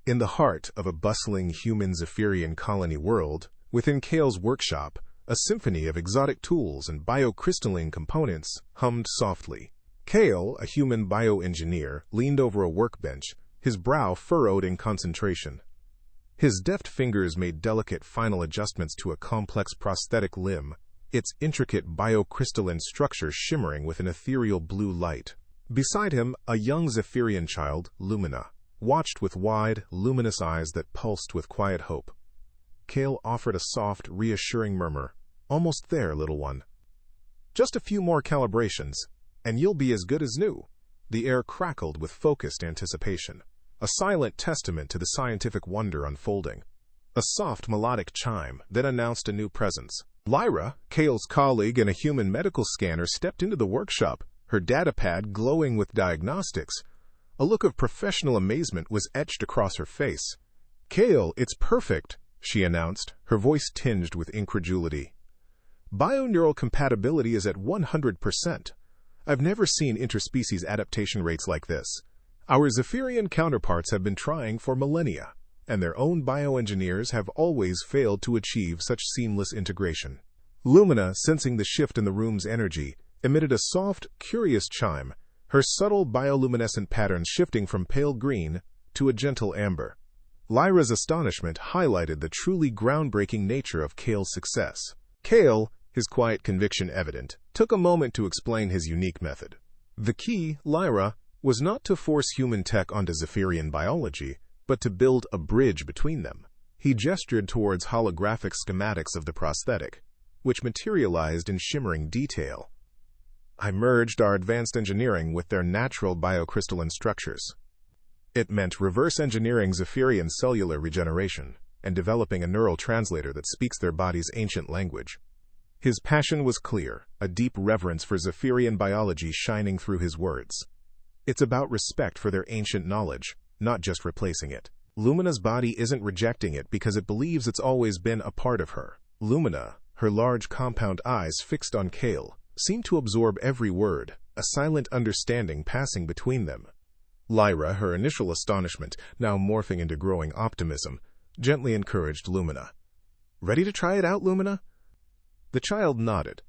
In the heart of a bustling human Zaphirian colony world, within Kael's workshop, a symphony of exotic tools and biocrystalline components hummed softly. Kael, a human bioengineer, leaned over a workbench, his brow furrowed in concentration. His deft fingers made delicate final adjustments to a complex prosthetic limb, its intricate biocrystalline structure shimmering with an ethereal blue light. Beside him, a young Zaphirian child, Lumina, watched with wide, luminous eyes that pulsed with quiet hope. Kael offered a soft, reassuring murmur. "Almost there, little one. Just a few more calibrations, and you'll be as good as new." The air crackled with focused anticipation, a silent testament to the scientific wonder unfolding. A soft, melodic chime then announced a new presence. Lyra, Kael's colleague and a human medical scanner, stepped into the workshop, her datapad glowing with diagnostics. A look of professional amazement was etched across her face. "Kael, it's perfect," she announced, her voice tinged with incredulity. "Bioneural compatibility is at 100%. I've never seen interspecies adaptation rates like this. Our Zaphirian counterparts have been trying for millennia, and their own bioengineers have always failed to achieve such seamless integration." Lumina, sensing the shift in the room's energy, emitted a soft, curious chime, her subtle bioluminescent patterns shifting from pale green to a gentle amber. Lyra's astonishment highlighted the truly groundbreaking nature of Kael's success. Kael, his quiet conviction evident, took a moment to explain his unique method. The key, Lyra, was not to force human tech onto Zaphirian biology, but to build a bridge between them. He gestured towards holographic schematics of the prosthetic, which materialized in shimmering detail. "I merged our advanced engineering with their natural biocrystalline structures." It meant reverse engineering Zaphirian cellular regeneration and developing a neural translator that speaks their body's ancient language. His passion was clear, a deep reverence for Zaphirian biology shining through his words. It's about respect for their ancient knowledge, not just replacing it. Lumina's body isn't rejecting it because it believes it's always been a part of her. Lumina, her large compound eyes fixed on Kael, seemed to absorb every word, a silent understanding passing between them. Lyra, her initial astonishment now morphing into growing optimism, gently encouraged Lumina. "Ready to try it out, Lumina?" The child nodded,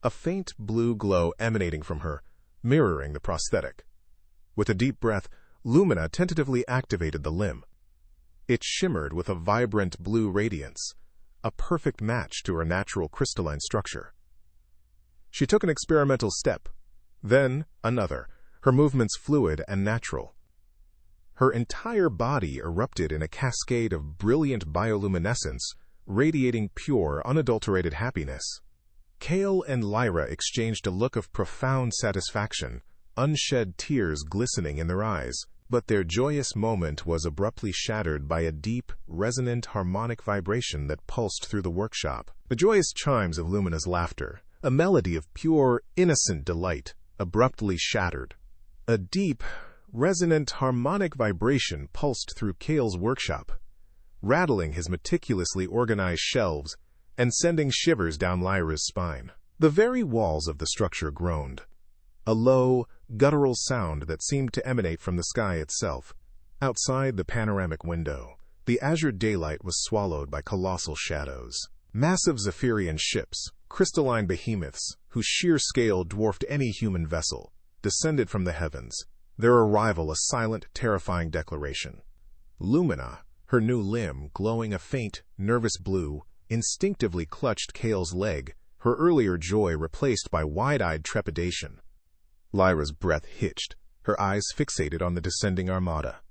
a faint blue glow emanating from her, mirroring the prosthetic. With a deep breath, Lumina tentatively activated the limb. It shimmered with a vibrant blue radiance, a perfect match to her natural crystalline structure. She took an experimental step, then another, her movements fluid and natural. Her entire body erupted in a cascade of brilliant bioluminescence, radiating pure, unadulterated happiness. Kael and Lyra exchanged a look of profound satisfaction, unshed tears glistening in their eyes, but their joyous moment was abruptly shattered by a deep, resonant harmonic vibration that pulsed through the workshop. The joyous chimes of Lumina's laughter, a melody of pure, innocent delight, abruptly shattered. A deep, resonant harmonic vibration pulsed through Kael's workshop, rattling his meticulously organized shelves and sending shivers down Lyra's spine. The very walls of the structure groaned, a low, guttural sound that seemed to emanate from the sky itself. Outside the panoramic window, the azure daylight was swallowed by colossal shadows. Massive Zaphirian ships, crystalline behemoths, whose sheer scale dwarfed any human vessel, descended from the heavens, their arrival a silent, terrifying declaration. Lumina, her new limb glowing a faint, nervous blue, instinctively clutched Kael's leg, her earlier joy replaced by wide-eyed trepidation. Lyra's breath hitched, her eyes fixated on the descending armada.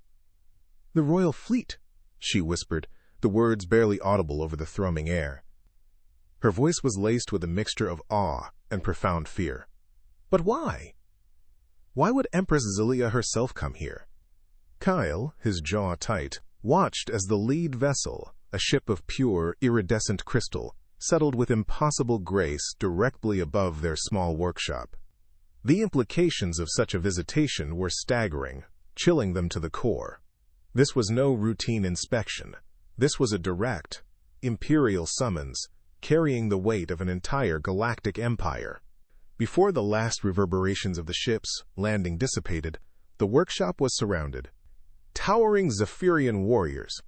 "The Royal Fleet," she whispered, the words barely audible over the thrumming air. Her voice was laced with a mixture of awe and profound fear. "But why? Why would Empress Xylia herself come here?" Kael, his jaw tight, watched as the lead vessel, a ship of pure, iridescent crystal, settled with impossible grace directly above their small workshop. The implications of such a visitation were staggering, chilling them to the core. This was no routine inspection. This was a direct, imperial summons, carrying the weight of an entire galactic empire. Before the last reverberations of the ship's landing dissipated, the workshop was surrounded. Towering Zaphirian warriors,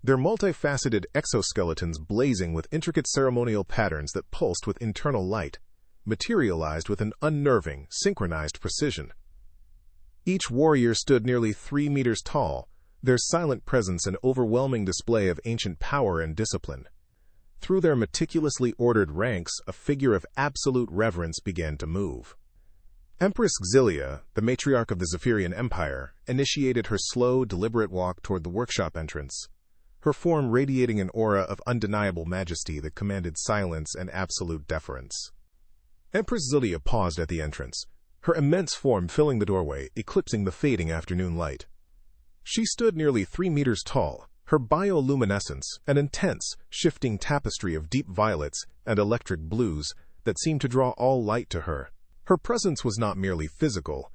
their multifaceted exoskeletons blazing with intricate ceremonial patterns that pulsed with internal light, materialized with an unnerving, synchronized precision. Each warrior stood nearly 3 meters tall, their silent presence an overwhelming display of ancient power and discipline. Through their meticulously ordered ranks, a figure of absolute reverence began to move. Empress Xylia, the matriarch of the Zaphirian Empire, initiated her slow, deliberate walk toward the workshop entrance, her form radiating an aura of undeniable majesty that commanded silence and absolute deference. Empress Xylia paused at the entrance, her immense form filling the doorway, eclipsing the fading afternoon light. She stood nearly 3 meters tall, her bioluminescence an intense, shifting tapestry of deep violets and electric blues that seemed to draw all light to her. Her presence was not merely physical,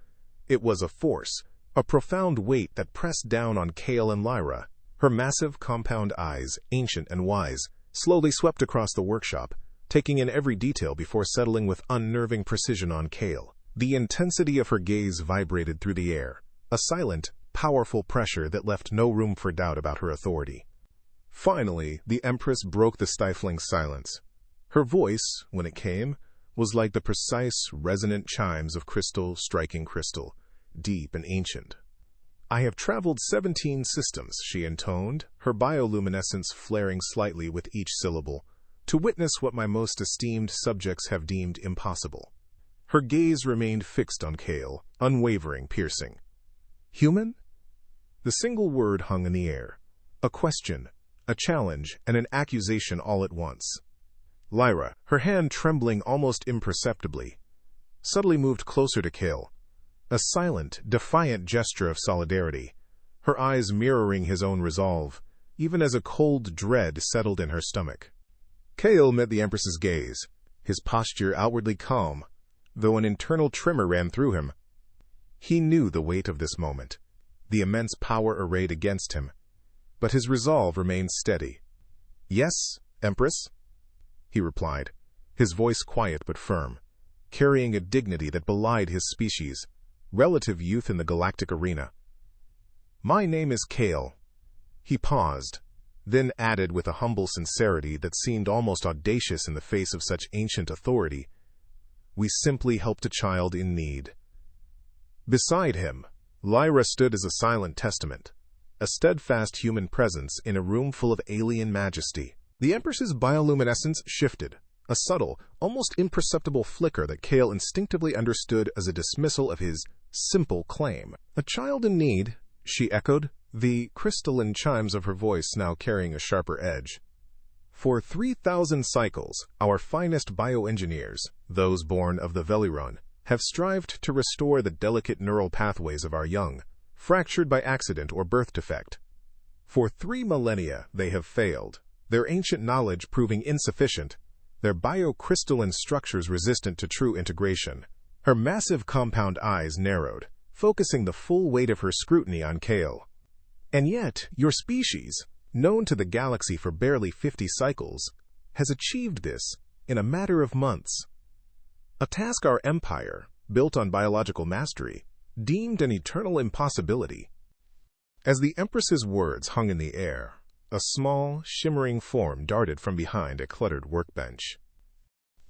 it was a force, a profound weight that pressed down on Kael and Lyra. Her massive, compound eyes, ancient and wise, slowly swept across the workshop, taking in every detail before settling with unnerving precision on Kael. The intensity of her gaze vibrated through the air, a silent, powerful pressure that left no room for doubt about her authority. Finally, the Empress broke the stifling silence. Her voice, when it came, was like the precise, resonant chimes of crystal striking crystal, deep and ancient. "I have traveled 17 systems," she intoned, her bioluminescence flaring slightly with each syllable, "to witness what my most esteemed subjects have deemed impossible." Her gaze remained fixed on Kael, unwavering, piercing. "Human?" The single word hung in the air, a question, a challenge, and an accusation all at once. Lyra, her hand trembling almost imperceptibly, subtly moved closer to Kael, a silent, defiant gesture of solidarity, her eyes mirroring his own resolve, even as a cold dread settled in her stomach. Kael met the Empress's gaze, his posture outwardly calm, though an internal tremor ran through him. He knew the weight of this moment, the immense power arrayed against him, but his resolve remained steady. "Yes, Empress," he replied, his voice quiet but firm, carrying a dignity that belied his species, relative youth in the galactic arena. "My name is Kael." He paused, then added with a humble sincerity that seemed almost audacious in the face of such ancient authority, "We simply helped a child in need." Beside him, Lyra stood as a silent testament, a steadfast human presence in a room full of alien majesty. The Empress's bioluminescence shifted, a subtle, almost imperceptible flicker that Kael instinctively understood as a dismissal of his simple claim. "A child in need," she echoed, the crystalline chimes of her voice now carrying a sharper edge. "For 3,000 cycles, our finest bioengineers, those born of the Veliron, have strived to restore the delicate neural pathways of our young, fractured by accident or birth defect. For 3 millennia they have failed, their ancient knowledge proving insufficient, their biocrystalline structures resistant to true integration." Her massive compound eyes narrowed, focusing the full weight of her scrutiny on Kael. "And yet, your species, known to the galaxy for barely 50 cycles, has achieved this in a matter of months. A task our empire, built on biological mastery, deemed an eternal impossibility." As the Empress's words hung in the air, a small, shimmering form darted from behind a cluttered workbench.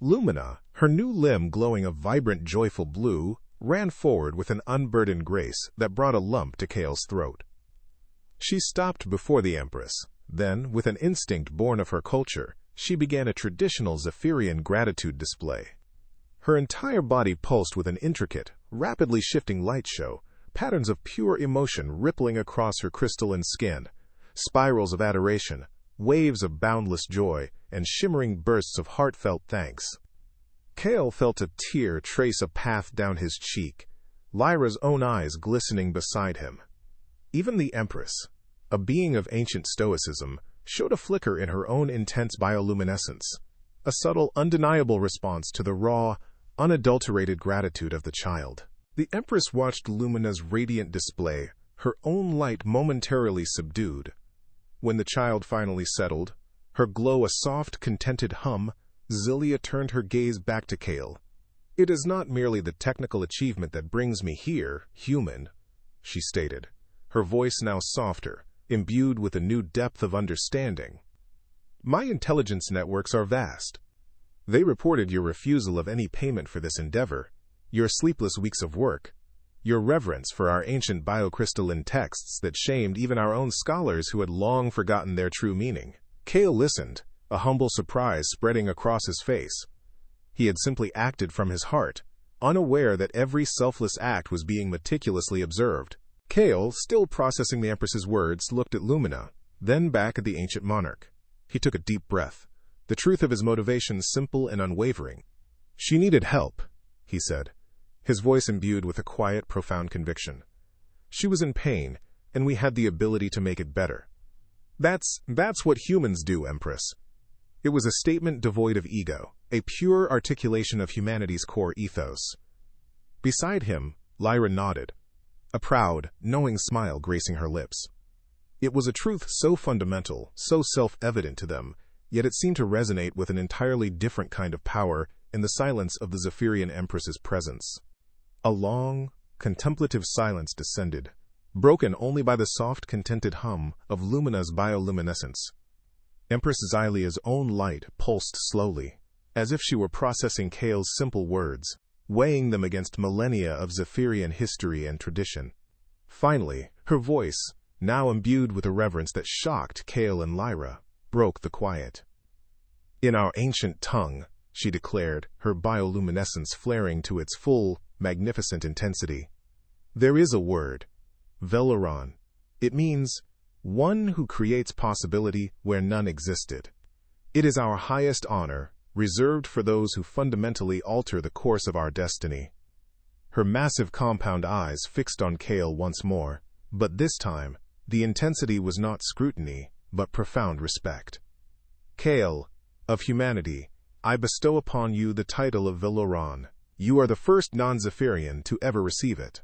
Lumina, her new limb glowing a vibrant, joyful blue, ran forward with an unburdened grace that brought a lump to Kael's throat. She stopped before the Empress, then, with an instinct born of her culture, she began a traditional Zaphirian gratitude display. Her entire body pulsed with an intricate, rapidly shifting light show, patterns of pure emotion rippling across her crystalline skin, spirals of adoration, waves of boundless joy, and shimmering bursts of heartfelt thanks. Kael felt a tear trace a path down his cheek, Lyra's own eyes glistening beside him. Even the Empress, a being of ancient stoicism, showed a flicker in her own intense bioluminescence, a subtle, undeniable response to the raw, unadulterated gratitude of the child. The Empress watched Lumina's radiant display, her own light momentarily subdued. When the child finally settled, her glow a soft, contented hum, Xylia turned her gaze back to Kael. "It is not merely the technical achievement that brings me here, human," she stated, her voice now softer, imbued with a new depth of understanding. "My intelligence networks are vast. They reported your refusal of any payment for this endeavor, your sleepless weeks of work, your reverence for our ancient biocrystalline texts that shamed even our own scholars who had long forgotten their true meaning." Kael listened, a humble surprise spreading across his face. He had simply acted from his heart, unaware that every selfless act was being meticulously observed. Kael, still processing the Empress's words, looked at Lumina, then back at the ancient monarch. He took a deep breath, the truth of his motivation simple and unwavering. "She needed help," he said, his voice imbued with a quiet, profound conviction. "She was in pain, and we had the ability to make it better. That's what humans do, Empress." It was a statement devoid of ego, a pure articulation of humanity's core ethos. Beside him, Lyra nodded, a proud, knowing smile gracing her lips. It was a truth so fundamental, so self-evident to them, yet it seemed to resonate with an entirely different kind of power in the silence of the Zaphirian Empress's presence. A long, contemplative silence descended, broken only by the soft, contented hum of Lumina's bioluminescence. Empress Xylia's own light pulsed slowly, as if she were processing Kael's simple words, weighing them against millennia of Zaphirian history and tradition. Finally, her voice, now imbued with a reverence that shocked Kael and Lyra, broke the quiet. "In our ancient tongue," she declared, her bioluminescence flaring to its full, magnificent intensity, "there is a word, Velaron. It means one who creates possibility where none existed. It is our highest honor, reserved for those who fundamentally alter the course of our destiny." Her massive compound eyes fixed on Kael once more, but this time, the intensity was not scrutiny, but profound respect. "Kael, of humanity, I bestow upon you the title of Velaron. You are the first non-Zaphirian to ever receive it."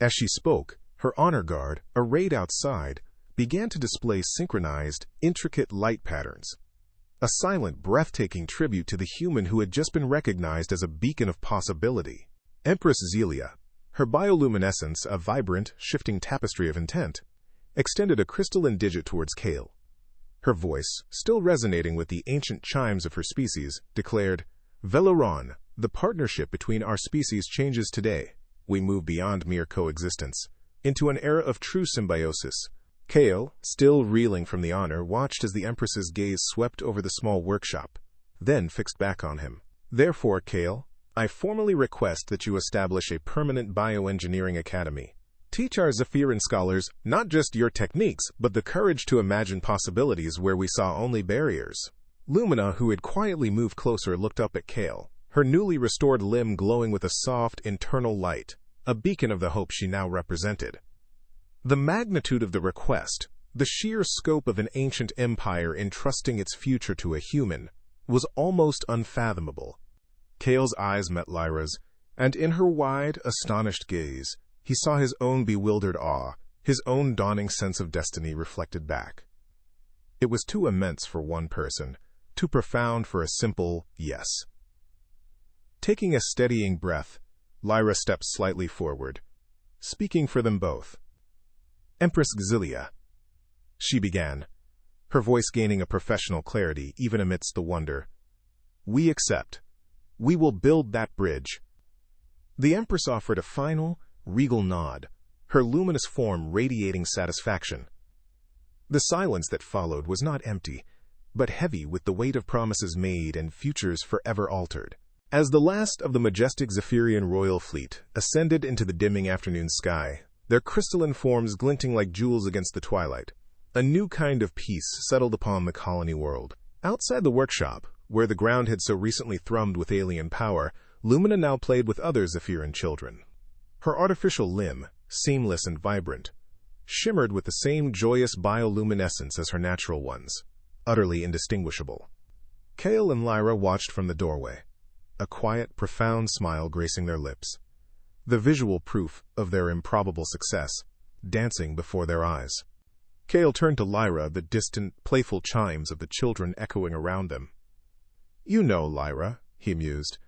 As she spoke, her honor guard, arrayed outside, began to display synchronized, intricate light patterns. A silent, breathtaking tribute to the human who had just been recognized as a beacon of possibility. Empress Xylia, her bioluminescence a vibrant, shifting tapestry of intent, extended a crystalline digit towards Kael. Her voice, still resonating with the ancient chimes of her species, declared, "Velaron, the partnership between our species changes today. We move beyond mere coexistence, into an era of true symbiosis." Kael, still reeling from the honor, watched as the Empress's gaze swept over the small workshop, then fixed back on him. "Therefore, Kael, I formally request that you establish a permanent bioengineering academy. Teach our Zaphirian scholars not just your techniques, but the courage to imagine possibilities where we saw only barriers." Lumina, who had quietly moved closer, looked up at Kael, her newly restored limb glowing with a soft, internal light, a beacon of the hope she now represented. The magnitude of the request, the sheer scope of an ancient empire entrusting its future to a human, was almost unfathomable. Kael's eyes met Lyra's, and in her wide, astonished gaze, he saw his own bewildered awe, his own dawning sense of destiny reflected back. It was too immense for one person, too profound for a simple yes. Taking a steadying breath, Lyra stepped slightly forward, speaking for them both. "Empress Xylia," she began, her voice gaining a professional clarity even amidst the wonder. "We accept. We will build that bridge." The Empress offered a final, regal nod, her luminous form radiating satisfaction. The silence that followed was not empty, but heavy with the weight of promises made and futures forever altered. As the last of the majestic Zaphirian Royal Fleet ascended into the dimming afternoon sky, their crystalline forms glinting like jewels against the twilight, a new kind of peace settled upon the colony world. Outside the workshop, where the ground had so recently thrummed with alien power, Lumina now played with other Zaphirian children. Her artificial limb, seamless and vibrant, shimmered with the same joyous bioluminescence as her natural ones, utterly indistinguishable. Kael and Lyra watched from the doorway, a quiet, profound smile gracing their lips, the visual proof of their improbable success, dancing before their eyes. Kael turned to Lyra, the distant, playful chimes of the children echoing around them. "You know, Lyra," he mused,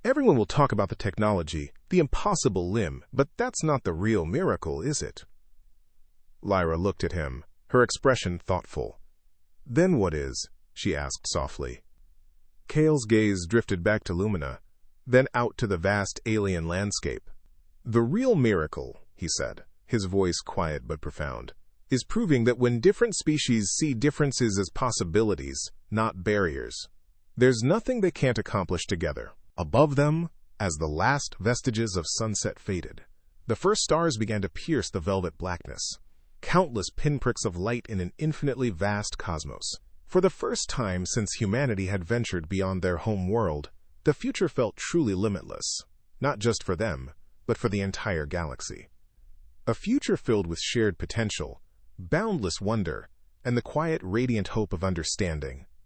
"everyone will talk about the technology, the impossible limb, but that's not the real miracle, is it?" Lyra looked at him, her expression thoughtful. "Then what is?" she asked softly. Kael's gaze drifted back to Lumina, then out to the vast alien landscape. "The real miracle," he said, his voice quiet but profound, "is proving that when different species see differences as possibilities, not barriers, there's nothing they can't accomplish together." Above them, as the last vestiges of sunset faded, the first stars began to pierce the velvet blackness, countless pinpricks of light in an infinitely vast cosmos. For the first time since humanity had ventured beyond their home world, the future felt truly limitless, not just for them, but for the entire galaxy. A future filled with shared potential, boundless wonder, and the quiet, radiant hope of understanding.